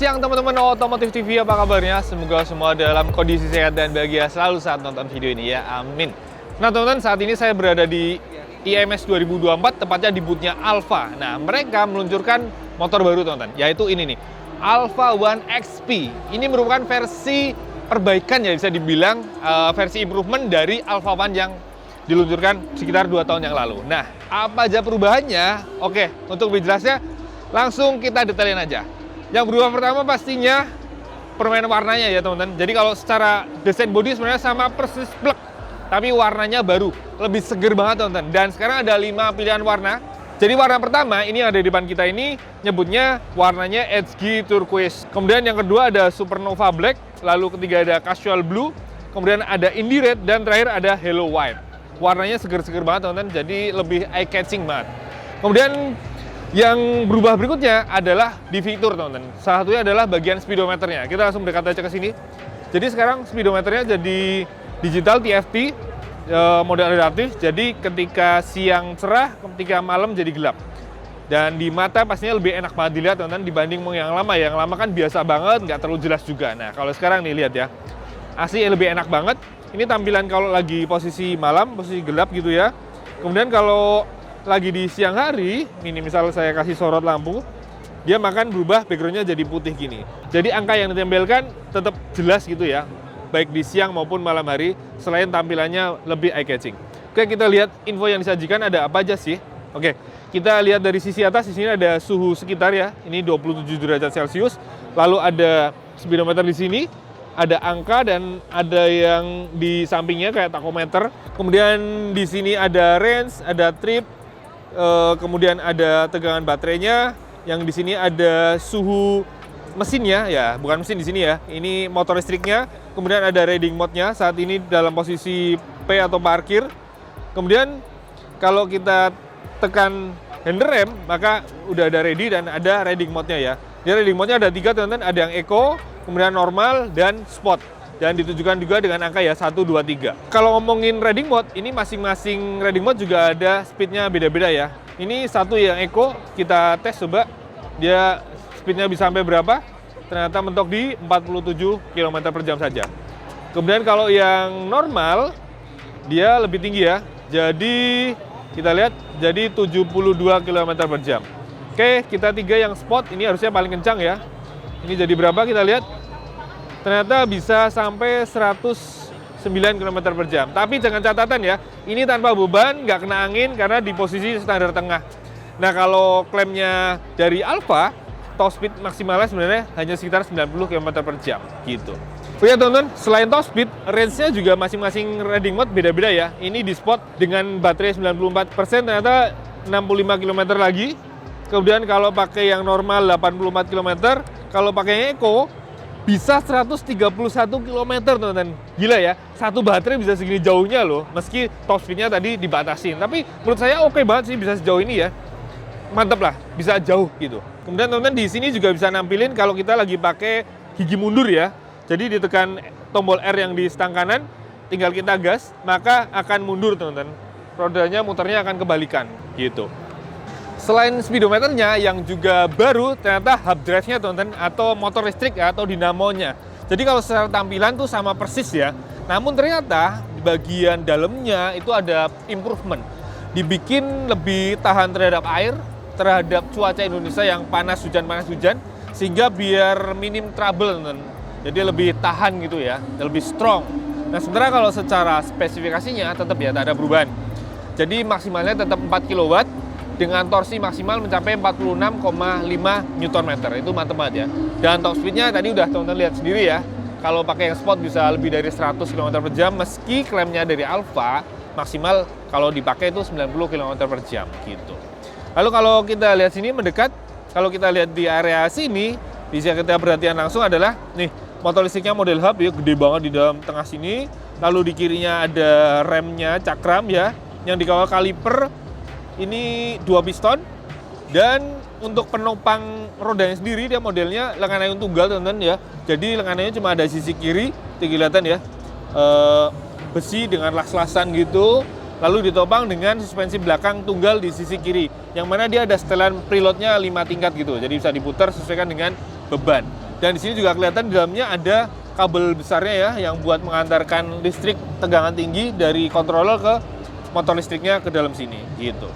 siang teman-teman Otomotif TV, apa kabarnya? Semoga semua dalam kondisi sehat dan bahagia selalu saat nonton video ini ya, amin. Nah teman-teman, saat ini saya berada di IMS 2024, tepatnya di booth-nya Alfa. Nah mereka meluncurkan motor baru teman-teman, yaitu ini nih, Alfa One XP. Ini merupakan versi perbaikan ya, bisa dibilang versi improvement dari Alfa One yang diluncurkan sekitar 2 tahun yang lalu. Nah, apa aja perubahannya? Oke, untuk lebih jelasnya, langsung kita detailin aja. Yang berubah pertama pastinya permainan warnanya ya teman-teman. Jadi kalau secara desain body sebenarnya sama persis plek, tapi warnanya baru, lebih seger banget teman-teman. Dan sekarang ada 5 pilihan warna. Jadi warna pertama ini yang ada di depan kita ini nyebutnya warnanya HG Turquoise. Kemudian yang kedua ada Supernova Black, lalu ketiga ada Casual Blue, kemudian ada Indie Red, dan terakhir ada Hello White. Warnanya seger-seger banget teman-teman, jadi lebih eye-catching banget. Kemudian yang berubah berikutnya adalah di fitur teman-teman. Salah satunya adalah bagian speedometernya. Kita langsung dekat aja ke sini. Jadi sekarang speedometernya jadi digital TFT, mode adaptif. Jadi ketika siang cerah, ketika malam jadi gelap. Dan di mata pastinya lebih enak banget dilihat teman-teman dibanding yang lama. Yang lama kan biasa banget, nggak terlalu jelas juga. Nah kalau sekarang nih lihat ya, asli lebih enak banget. Ini tampilan kalau lagi posisi malam, posisi gelap gitu ya. Kemudian kalau lagi di siang hari, ini misal saya kasih sorot lampu, dia makan berubah backgroundnya jadi putih gini. Jadi angka yang ditempelkan tetap jelas gitu ya, baik di siang maupun malam hari, selain tampilannya lebih eye-catching. Oke, kita lihat info yang disajikan ada apa aja sih. Oke, kita lihat dari sisi atas, di sini ada suhu sekitar ya, ini 27 derajat Celcius. Lalu ada speedometer di sini, ada angka dan ada yang di sampingnya kayak tachometer. Kemudian di sini ada range, ada trip, kemudian ada tegangan baterainya. Yang di sini ada suhu mesinnya ya, bukan mesin di sini ya. Ini motor listriknya. Kemudian ada riding mode-nya. Saat ini dalam posisi P atau parkir. Kemudian kalau kita tekan handrem, maka udah ada ready dan ada riding mode-nya ya. Di riding mode-nya ada 3 teman-teman, ada yang eco, kemudian normal, dan sport. Dan ditujukan juga dengan angka ya 1, 2, 3. Kalau ngomongin riding mode, ini masing-masing riding mode juga ada speednya beda-beda ya. Ini satu yang eco, kita tes coba. Dia speednya bisa sampai berapa? Ternyata mentok di 47 km per jam saja. Kemudian kalau yang normal, dia lebih tinggi ya. Jadi kita lihat, jadi 72 km per jam. Oke, kita 3 yang sport, ini harusnya paling kencang ya. Ini jadi berapa kita lihat? Ternyata bisa sampai 109 km per jam. Tapi jangan catatan ya, ini tanpa beban, nggak kena angin karena di posisi standar tengah. Nah kalau klaimnya dari Alfa, top speed maksimalnya sebenarnya hanya sekitar 90 km per jam gitu. Oh ya teman-teman, selain top speed, range-nya juga masing-masing riding mode beda-beda ya. Ini di sport dengan baterai 94%, ternyata 65 km lagi. Kemudian kalau pakai yang normal 84 km, kalau pakai yang eco bisa 131 km teman-teman. Gila ya, satu baterai bisa segini jauhnya loh, meski top speednya tadi dibatasin. Tapi menurut saya oke banget sih bisa sejauh ini ya. Mantep lah, bisa jauh gitu. Kemudian teman-teman di sini juga bisa nampilin kalau kita lagi pakai gigi mundur ya. Jadi ditekan tombol R yang di stang kanan, tinggal kita gas, maka akan mundur teman-teman. Rodanya muternya akan kebalikan gitu. Selain speedometernya yang juga baru, ternyata hub drive-nya teman-teman, atau motor listrik atau dinamonya. Jadi kalau secara tampilan tuh sama persis ya. Namun ternyata di bagian dalamnya itu ada improvement. Dibikin lebih tahan terhadap air, terhadap cuaca Indonesia yang panas hujan, sehingga biar minim trouble teman-teman. Jadi lebih tahan gitu ya, lebih strong. Nah sementara kalau secara spesifikasinya tetap ya tak ada perubahan. Jadi maksimalnya tetap 4 kW, dengan torsi maksimal mencapai 46,5 Nm. Itu mantep banget ya. Dan top speednya tadi udah teman-teman lihat sendiri ya. Kalau pakai yang sport bisa lebih dari 100 km per jam, meski klaimnya dari Alfa maksimal kalau dipakai itu 90 km per jam gitu. Lalu kalau kita lihat sini mendekat, kalau kita lihat di area sini, bisa kita perhatian langsung adalah nih motor listriknya model hub ya, gede banget di dalam tengah sini. Lalu di kirinya ada remnya cakram ya, yang dikawal kaliper. Ini 2 piston, dan untuk penopang rodanya sendiri dia modelnya lengan ayun tunggal teman-teman ya. Jadi lengan ayunnya cuma ada sisi kiri, kelihatan ya, besi dengan las-lasan gitu. Lalu ditopang dengan suspensi belakang tunggal di sisi kiri, yang mana dia ada setelan preloadnya 5 tingkat gitu. Jadi bisa diputar sesuaikan dengan beban. Dan di sini juga kelihatan di dalamnya ada kabel besarnya ya, yang buat mengantarkan listrik tegangan tinggi dari controller ke motor listriknya ke dalam sini, gitu.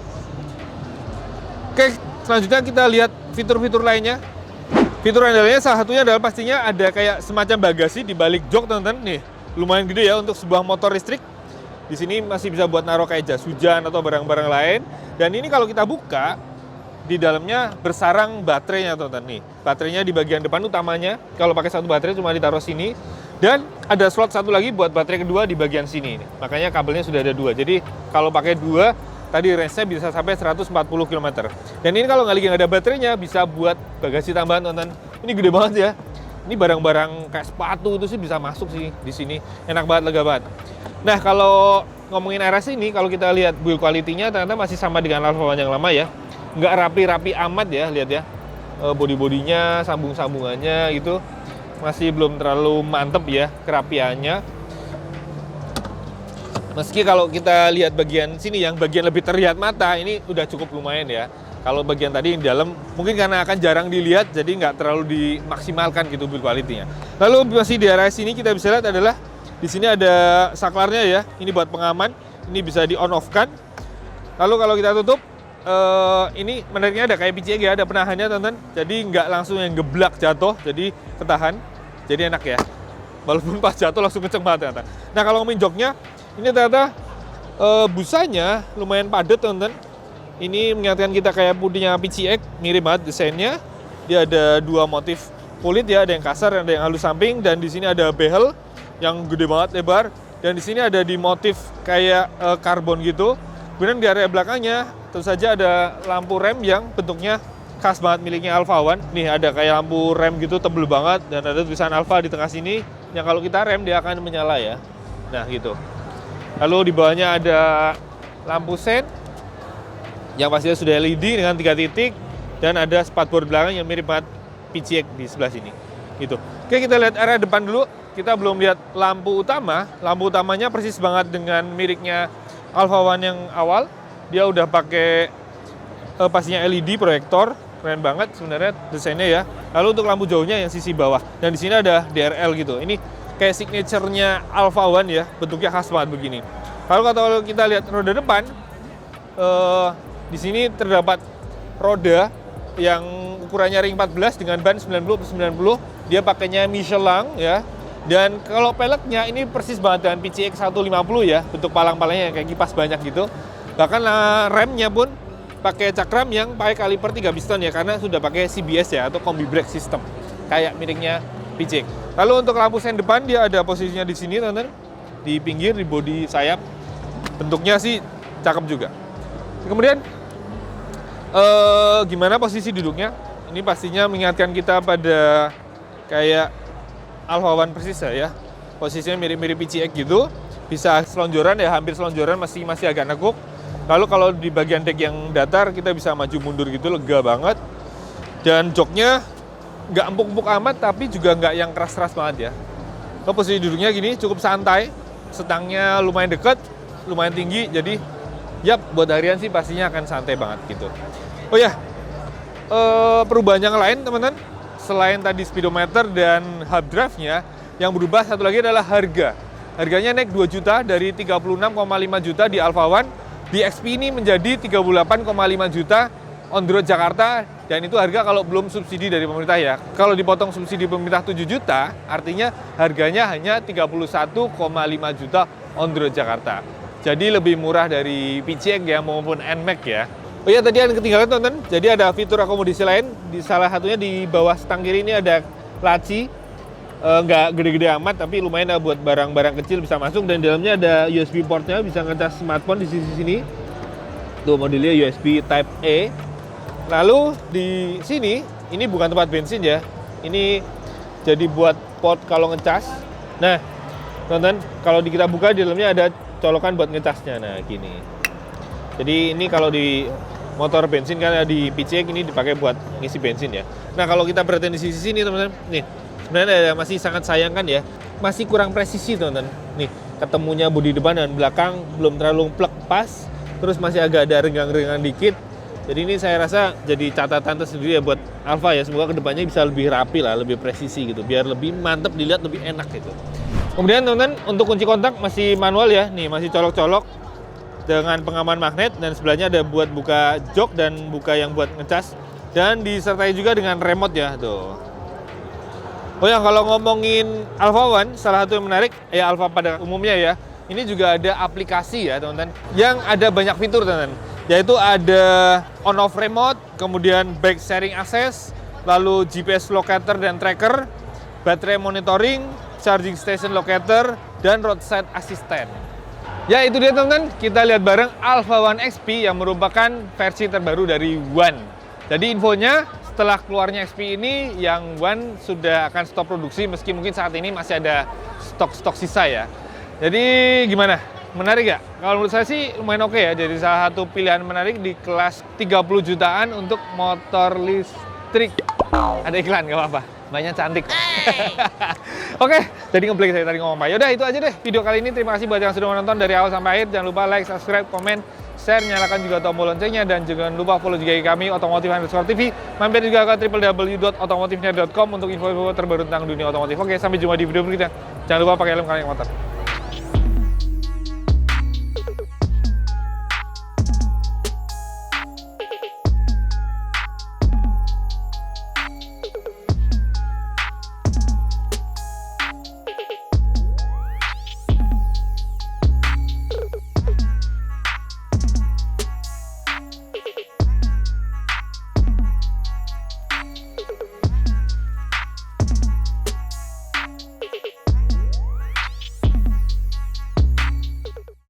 Oke, selanjutnya kita lihat fitur-fitur lainnya. Fitur andalannya salah satunya adalah pastinya ada kayak semacam bagasi di balik jok, teman-teman. Nih, lumayan gede ya untuk sebuah motor listrik. Di sini masih bisa buat naruh kayak jas hujan atau barang-barang lain. Dan ini kalau kita buka, di dalamnya bersarang baterainya, teman-teman. Nih, baterainya di bagian depan utamanya. Kalau pakai satu baterai cuma ditaruh sini. Dan ada slot satu lagi buat baterai kedua di bagian sini. Makanya kabelnya sudah ada dua. Jadi kalau pakai dua, tadi range-nya bisa sampai 140 km. Dan ini kalau nggak ada baterainya, bisa buat bagasi tambahan, teman-teman. Ini gede banget ya. Ini barang-barang kayak sepatu itu sih bisa masuk sih di sini. Enak banget, lega banget. Nah, kalau ngomongin RS ini, kalau kita lihat build quality-nya ternyata masih sama dengan Alfa One yang lama ya. Nggak rapi-rapi amat ya, lihat ya. Body-bodinya, sambung-sambungannya gitu. Masih belum terlalu mantep ya kerapiannya. Meski kalau kita lihat bagian sini yang bagian lebih terlihat mata, ini udah cukup lumayan ya. Kalau bagian tadi yang di dalam, mungkin karena akan jarang dilihat, jadi nggak terlalu dimaksimalkan gitu build quality-nya. Lalu masih di area sini kita bisa lihat adalah, di sini ada saklarnya ya, ini buat pengaman, ini bisa di on off kan. Lalu kalau kita tutup, ini menariknya ada kayak PCX ya, ada penahannya, teman-teman. Jadi nggak langsung yang geblak jatuh, jadi ketahan, jadi enak ya. Walaupun pas jatuh langsung kenceng banget ternyata. Nah, kalau ngomongin joknya, ini ternyata busanya lumayan padat, teman-teman. Ini mengingatkan kita kayak punya PCX, mirip banget desainnya. Dia ada dua motif kulit ya, ada yang kasar, ada yang halus samping, dan di sini ada behel yang gede banget, lebar. Dan di sini ada di motif kayak karbon gitu. Kemudian di area belakangnya tentu saja ada lampu rem yang bentuknya khas banget miliknya Alfa One. Nih ada kayak lampu rem gitu tebel banget dan ada tulisan Alfa di tengah sini yang kalau kita rem dia akan menyala ya. Nah gitu. Lalu di bawahnya ada lampu sen yang pastinya sudah LED dengan 3 titik dan ada spatboard belakang yang mirip banget PCX di sebelah sini. Gitu. Oke, kita lihat area depan dulu. Kita belum lihat lampu utama. Lampu utamanya persis banget dengan miripnya Alfa One yang awal. Dia udah pakai pastinya LED proyektor, keren banget sebenarnya desainnya ya. Lalu untuk lampu jauhnya yang sisi bawah. Dan di sini ada DRL gitu. Ini kayak signature-nya Alfa One ya, bentuknya khas banget begini. Lalu kalau kita lihat roda depan, di sini terdapat roda yang ukurannya ring 14 dengan ban 90/90. Dia pakainya Michelin ya. Dan kalau peleknya ini persis banget dengan PCX 150 ya, bentuk palang-palangnya kayak kipas banyak gitu. Bahkan remnya pun pakai cakram yang pakai kaliper 3 piston ya, karena sudah pakai CBS ya, atau combi brake system kayak miliknya PCX. Lalu untuk lampu sen depan dia ada posisinya di sini, teman-teman, di pinggir, di bodi sayap. Bentuknya sih cakep juga. Kemudian gimana posisi duduknya? Ini pastinya mengingatkan kita pada kayak Alfa One persis ya. Posisinya mirip-mirip PCX gitu. Bisa selonjoran ya, hampir selonjoran, masih agak nekuk. Lalu kalau di bagian deck yang datar kita bisa maju mundur gitu, lega banget. Dan joknya nggak empuk-empuk amat, tapi juga nggak yang keras-keras banget ya. Lalu posisi duduknya gini, cukup santai. Setangnya lumayan dekat, lumayan tinggi, jadi yap, buat harian sih pastinya akan santai banget gitu. Oh ya, perubahan yang lain teman-teman, selain tadi speedometer dan hub drive-nya, yang berubah satu lagi adalah harga. Harganya naik 2 juta dari 36,5 juta di Alfa One, di XP ini menjadi 38,5 juta on the road Jakarta, dan itu harga kalau belum subsidi dari pemerintah ya. Kalau dipotong subsidi pemerintah 7 juta, artinya harganya hanya 31,5 juta on the road Jakarta. Jadi lebih murah dari PCX ya maupun NMAX ya. Oh iya, tadi yang ketinggalan teman-teman, jadi ada fitur akomodasi lain. Di salah satunya di bawah stang kiri ini ada laci. Nggak gede-gede amat, tapi lumayan lah buat barang-barang kecil bisa masuk. Dan di dalamnya ada USB portnya, bisa ngecas smartphone di sisi sini. Tuh modelnya USB Type A. Lalu di sini, ini bukan tempat bensin ya. Ini jadi buat port kalau ngecas. Nah, teman-teman, kalau kita buka di dalamnya ada colokan buat ngecasnya. Nah, gini. Jadi ini kalau di motor bensin kan di PCX ini dipakai buat ngisi bensin ya. Nah, kalau kita perhatiin di sisi sini teman-teman, nih sebenarnya masih sangat sayangkan ya, masih kurang presisi teman-teman. Nih, ketemunya bodi depan dan belakang belum terlalu plek pas, terus masih agak ada renggang-renggang dikit. Jadi ini saya rasa jadi catatan tersendiri ya buat Alfa ya. Semoga kedepannya bisa lebih rapi lah, lebih presisi gitu. Biar lebih mantep dilihat, lebih enak gitu. Kemudian teman-teman untuk kunci kontak masih manual ya. Nih masih colok-colok dengan pengaman magnet. Dan sebelahnya ada buat buka jok dan buka yang buat ngecas. Dan disertai juga dengan remote ya tuh. Oh ya kalau ngomongin Alfa One, salah satu yang menarik ya Alfa pada umumnya ya. Ini juga ada aplikasi ya teman-teman. Yang ada banyak fitur teman-teman. Yaitu ada on-off remote, kemudian bike sharing access, lalu GPS locator dan tracker, baterai monitoring, charging station locator, dan roadside assistant. Ya itu dia teman-teman, kita lihat bareng Alfa One XP yang merupakan versi terbaru dari One. Jadi infonya setelah keluarnya XP ini, yang One sudah akan stop produksi meski mungkin saat ini masih ada stok-stok sisa ya. Jadi gimana? Menarik ya? Kalau menurut saya sih lumayan oke ya. Jadi salah satu pilihan menarik di kelas 30 jutaan untuk motor listrik. Ada iklan, nggak apa-apa. Banyak cantik. Oke, jadi ngeblank saya tadi ngomong apa. Yaudah itu aja deh video kali ini. Terima kasih buat yang sudah menonton dari awal sampai akhir. Jangan lupa like, subscribe, komen, share, nyalakan juga tombol loncengnya. Dan jangan lupa follow juga kami Otomotif_TV. Mampir juga ke www.otomotifnya.com untuk info-info terbaru tentang dunia otomotif. Oke, sampai jumpa di video berikutnya. Jangan lupa pakai helm kalian motor.